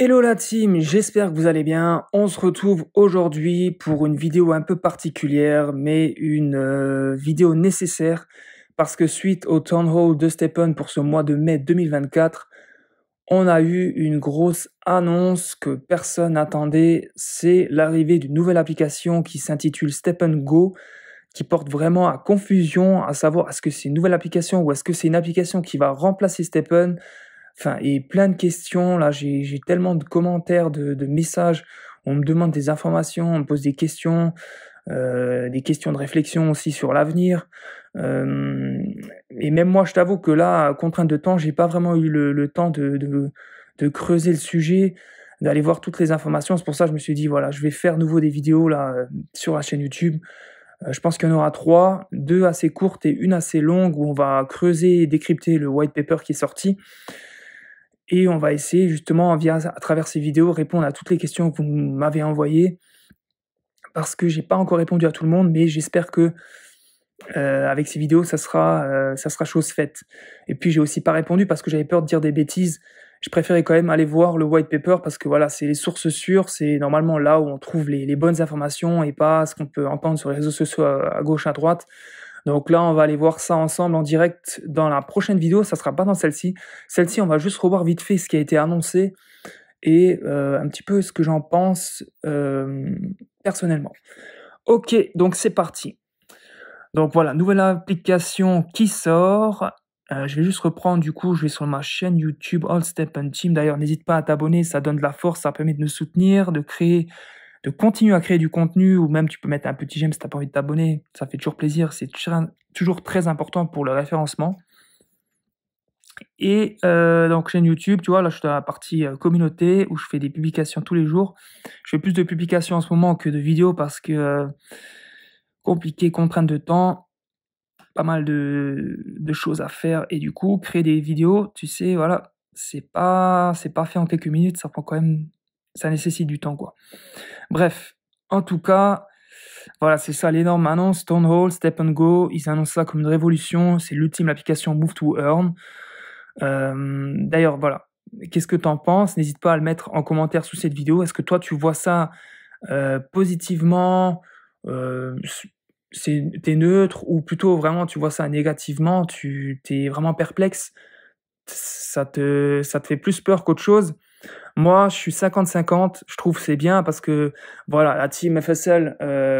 Hello la team, j'espère que vous allez bien. On se retrouve aujourd'hui pour une vidéo un peu particulière, mais une vidéo nécessaire parce que suite au Town Hall de Stephen pour ce mois de mai 2024, on a eu une grosse annonce que personne n'attendait. C'est l'arrivée d'une nouvelle application qui s'intitule Stephen Go, qui porte vraiment à confusion, à savoir est-ce que c'est une nouvelle application ou est-ce que c'est une application qui va remplacer Stephen. Enfin, et plein de questions. Là, j'ai tellement de commentaires, de messages. On me demande des informations, on me pose des questions de réflexion aussi sur l'avenir. Et même moi, je t'avoue que là, contrainte de temps, j'ai pas vraiment eu le temps de creuser le sujet, d'aller voir toutes les informations. C'est pour ça que je me suis dit, voilà, je vais faire nouveau des vidéos là sur la chaîne YouTube. Je pense qu'il y en aura 3, 2 assez courtes et une assez longue où on va creuser et décrypter le white paper qui est sorti. Et on va essayer justement à travers ces vidéos, répondre à toutes les questions que vous m'avez envoyées. Parce que j'ai pas encore répondu à tout le monde, mais j'espère que avec ces vidéos, ça sera chose faite. Et puis j'ai aussi pas répondu parce que j'avais peur de dire des bêtises. Je préférais quand même aller voir le white paper parce que voilà, c'est les sources sûres, c'est normalement là où on trouve les bonnes informations et pas ce qu'on peut entendre sur les réseaux sociaux à gauche, à droite. Donc là, on va aller voir ça ensemble en direct dans la prochaine vidéo. Ça sera pas dans celle-ci. Celle-ci, on va juste revoir vite fait ce qui a été annoncé et un petit peu ce que j'en pense personnellement. Ok, donc c'est parti. Donc voilà, nouvelle application qui sort. Je vais juste reprendre, du coup, je vais sur ma chaîne YouTube All Stephen Team. D'ailleurs, n'hésite pas à t'abonner, ça donne de la force, ça permet de me soutenir, de continuer à créer du contenu, ou même tu peux mettre un petit j'aime si t'as pas envie de t'abonner, ça fait toujours plaisir, c'est toujours très important pour le référencement. Et donc chaîne YouTube, tu vois, là je suis dans la partie communauté, où je fais des publications tous les jours. Je fais plus de publications en ce moment que de vidéos, parce que compliqué, contrainte de temps, pas mal de choses à faire, et du coup, créer des vidéos, tu sais, voilà, c'est pas fait en quelques minutes, ça prend quand même, ça nécessite du temps, quoi. Bref, en tout cas, voilà, c'est ça l'énorme annonce. Town Hall, Stephen Go, ils annoncent ça comme une révolution. C'est l'ultime application Move to Earn. D'ailleurs, voilà. Qu'est-ce que tu en penses? N'hésite pas à le mettre en commentaire sous cette vidéo. Est-ce que toi, tu vois ça positivement? T'es neutre ou plutôt vraiment tu vois ça négativement? T'es vraiment perplexe? Ça te fait plus peur qu'autre chose? Moi, je suis 50-50, je trouve que c'est bien parce que voilà, la team FSL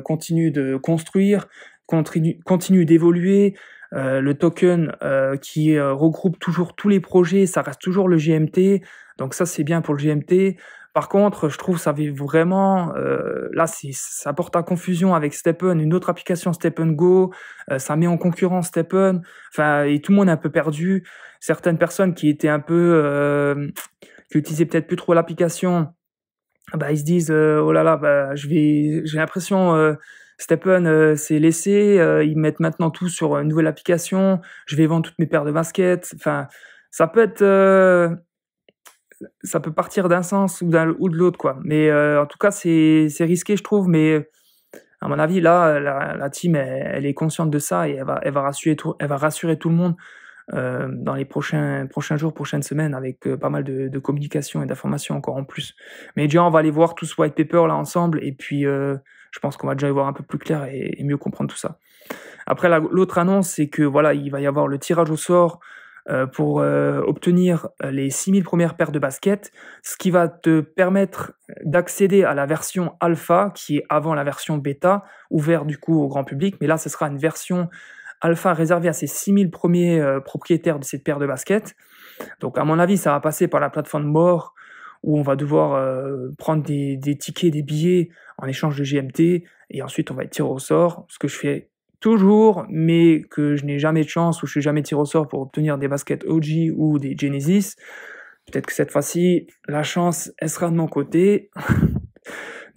continue de construire, continue d'évoluer. Le token qui regroupe toujours tous les projets, ça reste toujours le GMT, donc ça c'est bien pour le GMT. Par contre, je trouve que ça avait vraiment, là ça porte à confusion avec Stephen, une autre application Stephen Go, ça met en concurrence Stephen, enfin, et tout le monde est un peu perdu. Certaines personnes qui étaient un peu qui utilisaient peut-être plus trop l'application, bah, ils se disent oh là là, bah, j'ai l'impression Stephen s'est laissé, ils mettent maintenant tout sur une nouvelle application, je vais vendre toutes mes paires de baskets. Enfin, ça peut être, ça peut partir d'un sens ou de l'autre, quoi. Mais en tout cas, c'est risqué, je trouve. Mais à mon avis, là, la team, elle est consciente de ça et elle va rassurer tout le monde dans les prochains jours, prochaines semaines, avec pas mal de communication et d'informations encore en plus. Mais déjà, on va aller voir tout ce white paper là ensemble, et puis je pense qu'on va déjà y voir un peu plus clair et mieux comprendre tout ça. Après, l'autre annonce, c'est que voilà, il va y avoir le tirage au sort pour obtenir les 6000 premières paires de baskets, ce qui va te permettre d'accéder à la version alpha, qui est avant la version bêta, ouverte du coup au grand public, mais là, ce sera une version alpha réservé à ces 6000 premiers propriétaires de cette paire de baskets. Donc à mon avis, ça va passer par la plateforme More, où on va devoir prendre des tickets, des billets en échange de GMT, et ensuite on va être tiré au sort, ce que je fais toujours, mais que je n'ai jamais de chance, ou je suis jamais tiré au sort pour obtenir des baskets OG ou des Genesis. Peut-être que cette fois-ci, la chance, elle sera de mon côté.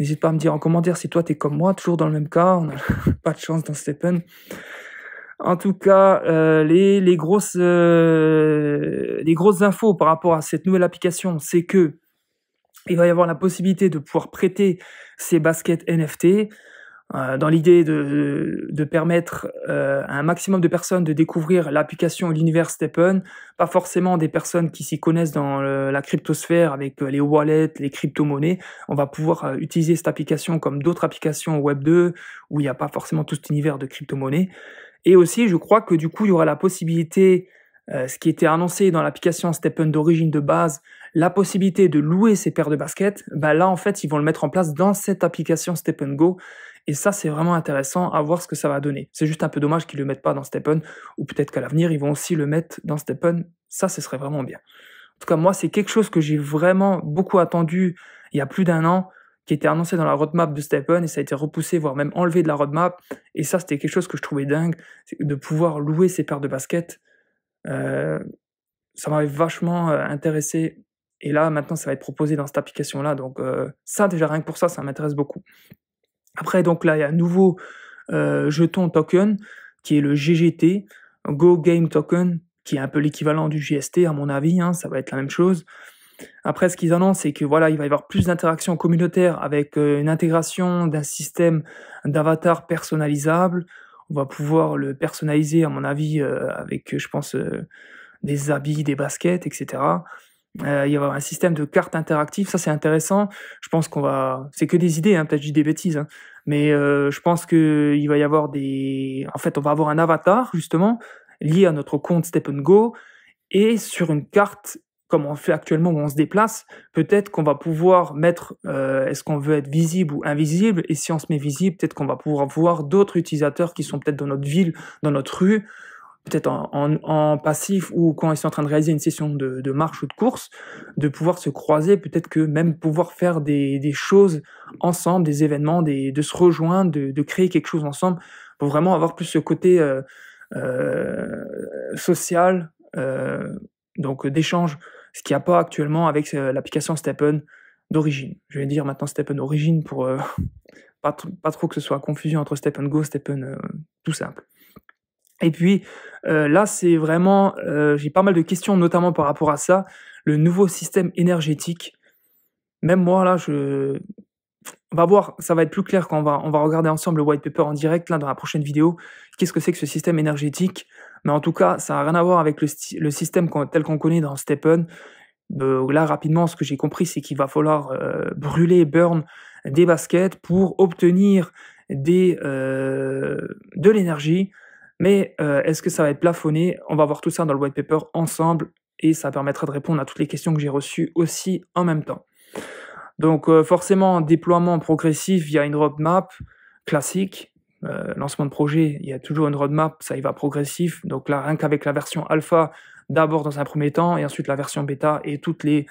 N'hésite pas à me dire en commentaire si toi t'es comme moi, toujours dans le même cas, on n'a pas de chance dans Stephen. En tout cas, les grosses infos par rapport à cette nouvelle application, c'est que il va y avoir la possibilité de pouvoir prêter ces baskets NFT. dans l'idée de permettre à un maximum de personnes de découvrir l'application et l'univers StepN, pas forcément des personnes qui s'y connaissent dans la cryptosphère avec les wallets, les crypto-monnaies. On va pouvoir utiliser cette application comme d'autres applications Web 2 où il n'y a pas forcément tout cet univers de crypto-monnaies. Et aussi, je crois que du coup, il y aura la possibilité, ce qui était annoncé dans l'application StepN d'origine de base, la possibilité de louer ses paires de baskets. Bah là, en fait, ils vont le mettre en place dans cette application StepN Go. Et ça, c'est vraiment intéressant à voir ce que ça va donner. C'est juste un peu dommage qu'ils ne le mettent pas dans StepN, ou peut-être qu'à l'avenir, ils vont aussi le mettre dans StepN. Ça, ce serait vraiment bien. En tout cas, moi, c'est quelque chose que j'ai vraiment beaucoup attendu il y a plus d'un an, qui était annoncé dans la roadmap de StepN, et ça a été repoussé, voire même enlevé de la roadmap. Et ça, c'était quelque chose que je trouvais dingue, de pouvoir louer ces paires de baskets. Ça m'avait vachement intéressé. Et là, maintenant, ça va être proposé dans cette application-là. Donc ça, déjà, rien que pour ça, ça m'intéresse beaucoup. Après, donc là, il y a un nouveau jeton token, qui est le GGT, Go Game Token, qui est un peu l'équivalent du GST, à mon avis, hein, ça va être la même chose. Après, ce qu'ils annoncent, c'est que voilà, il va y avoir plus d'interactions communautaires avec une intégration d'un système d'avatar personnalisable. On va pouvoir le personnaliser, à mon avis, avec, je pense, des habits, des baskets, etc. Il va y avoir un système de cartes interactives, ça c'est intéressant. Je pense qu'on va... C'est que des idées, hein, peut-être que je dis des bêtises, hein, mais je pense qu'il va y avoir des... En fait, on va avoir un avatar, justement, lié à notre compte StepN Go, et sur une carte, comme on fait actuellement où on se déplace, peut-être qu'on va pouvoir mettre est-ce qu'on veut être visible ou invisible, et si on se met visible, peut-être qu'on va pouvoir voir d'autres utilisateurs qui sont peut-être dans notre ville, dans notre rue, peut-être en passif ou quand ils sont en train de réaliser une session de marche ou de course, de pouvoir se croiser, peut-être que même pouvoir faire des choses ensemble, des événements, de se rejoindre, de créer quelque chose ensemble, pour vraiment avoir plus ce côté social, donc d'échange, ce qu'il n'y a pas actuellement avec l'application StepN d'origine. Je vais dire maintenant StepN Origin pour pas trop que ce soit confusion entre StepN Go, StepN tout simple. Et puis là, c'est vraiment, j'ai pas mal de questions, notamment par rapport à ça, le nouveau système énergétique. Même moi, là, on va voir, ça va être plus clair quand on va regarder ensemble le white paper en direct, là, dans la prochaine vidéo. Qu'est-ce que c'est que ce système énergétique? Mais en tout cas, ça n'a rien à voir avec le système tel qu'on connaît dans StepN. Là, rapidement, ce que j'ai compris, c'est qu'il va falloir burn des baskets pour obtenir de l'énergie. Mais est-ce que ça va être plafonné? On va voir tout ça dans le white paper ensemble, et ça permettra de répondre à toutes les questions que j'ai reçues aussi en même temps. Donc forcément, déploiement progressif via une roadmap classique. Lancement de projet, il y a toujours une roadmap, ça y va progressif. Donc là, rien qu'avec la version alpha, d'abord dans un premier temps, et ensuite la version bêta et toutes les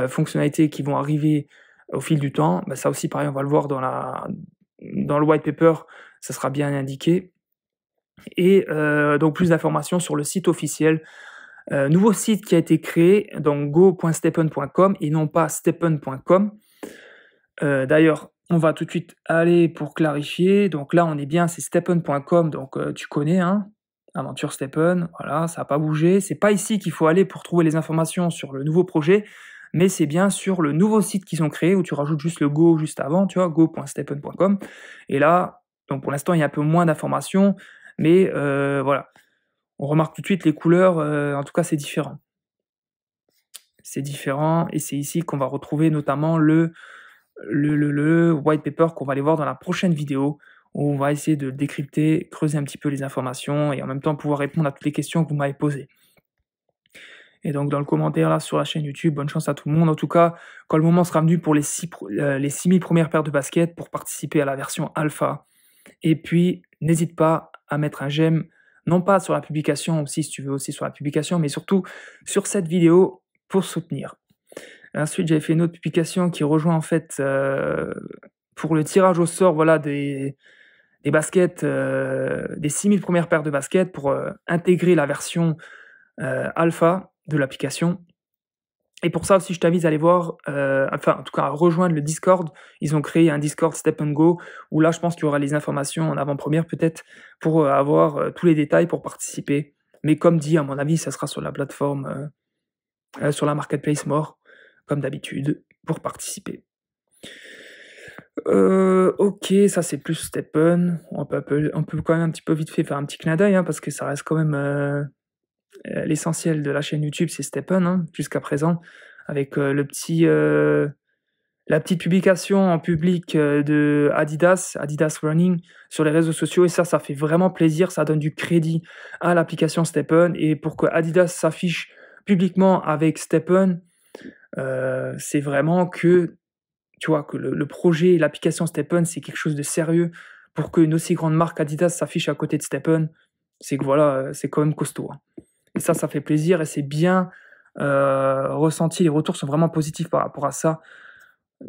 fonctionnalités qui vont arriver au fil du temps, bah, ça aussi pareil, on va le voir dans le white paper, ça sera bien indiqué. Et donc plus d'informations sur le site officiel. Nouveau site qui a été créé, donc go.stepn.com et non pas stepn.com. D'ailleurs, on va tout de suite aller pour clarifier. Donc là, on est bien, c'est stepn.com, donc tu connais, hein, Aventure StepN, voilà, ça n'a pas bougé. C'est pas ici qu'il faut aller pour trouver les informations sur le nouveau projet, mais c'est bien sur le nouveau site qu'ils ont créé, où tu rajoutes juste le go juste avant, tu vois, go.stepn.com. Et là, donc pour l'instant, il y a un peu moins d'informations, mais voilà. On remarque tout de suite les couleurs, en tout cas c'est différent. C'est différent, et c'est ici qu'on va retrouver notamment le white paper qu'on va aller voir dans la prochaine vidéo, où on va essayer de décrypter, creuser un petit peu les informations, et en même temps pouvoir répondre à toutes les questions que vous m'avez posées. Et donc dans le commentaire là sur la chaîne YouTube, bonne chance à tout le monde. En tout cas, quand le moment sera venu pour les 6000 premières paires de baskets pour participer à la version alpha. Et puis, n'hésite pas à mettre un j'aime, non pas sur la publication aussi, si tu veux aussi sur la publication, mais surtout sur cette vidéo pour soutenir. Ensuite, j'avais fait une autre publication qui rejoint en fait pour le tirage au sort, voilà, des baskets, des 6000 premières paires de baskets pour intégrer la version alpha de l'application. Et pour ça aussi, je t'invite à aller voir, enfin, en tout cas, à rejoindre le Discord. Ils ont créé un Discord StepN Go, où là, je pense qu'il y aura les informations en avant-première, peut-être, pour avoir tous les détails pour participer. Mais comme dit, à mon avis, ça sera sur la plateforme, sur la Marketplace More, comme d'habitude, pour participer. OK, ça c'est plus Steppen. On peut quand même un petit peu vite fait faire un petit clin d'œil, hein, parce que ça reste quand même, l'essentiel de la chaîne YouTube, c'est Steppen, hein, jusqu'à présent, avec, la petite publication en public, de Adidas Running sur les réseaux sociaux et ça fait vraiment plaisir, ça donne du crédit à l'application Steppen et pour que Adidas s'affiche publiquement avec Steppen, c'est vraiment que, tu vois, que le projet, l'application Steppen, c'est quelque chose de sérieux. Pour qu'une aussi grande marque Adidas s'affiche à côté de Steppen, c'est que voilà, c'est quand même costaud, hein. Et ça fait plaisir et c'est bien, ressenti. Les retours sont vraiment positifs par rapport à ça.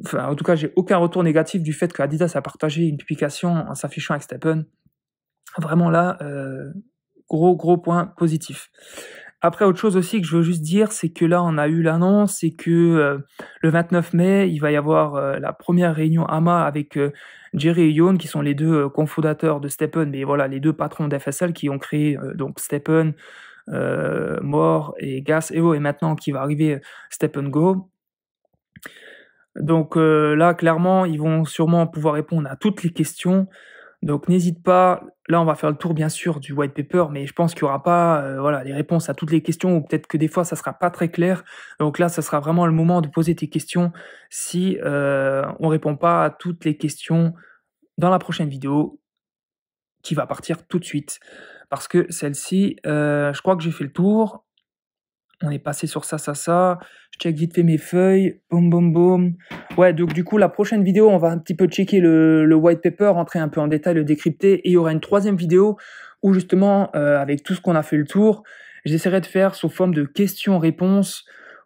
Enfin, en tout cas, j'ai aucun retour négatif du fait qu'Adidas a partagé une publication en s'affichant avec Steppen. Vraiment là, gros point positif. Après autre chose aussi que je veux juste dire, c'est que là, on a eu l'annonce, c'est que, le 29 mai, il va y avoir, la première réunion AMA avec, Jerry et Yon qui sont les 2 cofondateurs de Steppen, mais voilà, les 2 patrons d'FSL qui ont créé, donc Steppen, More et Gas.io et maintenant qui va arriver, Steppen Go. Donc là, clairement, ils vont sûrement pouvoir répondre à toutes les questions. Donc n'hésite pas, là, on va faire le tour bien sûr du white paper, mais je pense qu'il y aura pas, voilà, les réponses à toutes les questions ou peut-être que des fois ça sera pas très clair. Donc là, ça sera vraiment le moment de poser tes questions si, on répond pas à toutes les questions dans la prochaine vidéo qui va partir tout de suite. Parce que celle-ci, je crois que j'ai fait le tour. On est passé sur ça. Je check vite fait mes feuilles. Boum, boum, boum. Ouais, donc du coup, la prochaine vidéo, on va un petit peu checker le white paper, rentrer un peu en détail, le décrypter. Et il y aura une troisième vidéo où justement, avec tout ce qu'on a fait le tour, j'essaierai de faire sous forme de questions-réponses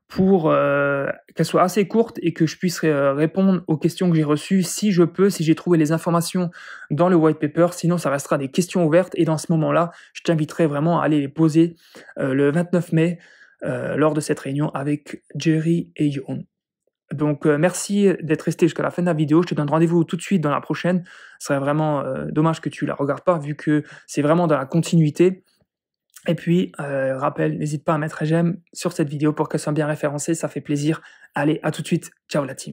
pour qu'elles soient assez courtes et que je puisse répondre aux questions que j'ai reçues si je peux, si j'ai trouvé les informations dans le white paper. Sinon, ça restera des questions ouvertes. Et dans ce moment-là, je t'inviterai vraiment à aller les poser le 29 mai lors de cette réunion avec Jerry et Yon. Donc merci d'être resté jusqu'à la fin de la vidéo. Je te donne rendez-vous tout de suite dans la prochaine. Ce serait vraiment dommage que tu la regardes pas vu que c'est vraiment dans la continuité. Et puis, rappel, n'hésite pas à mettre un j'aime sur cette vidéo pour qu'elle soit bien référencée, ça fait plaisir. Allez, à tout de suite. Ciao la team.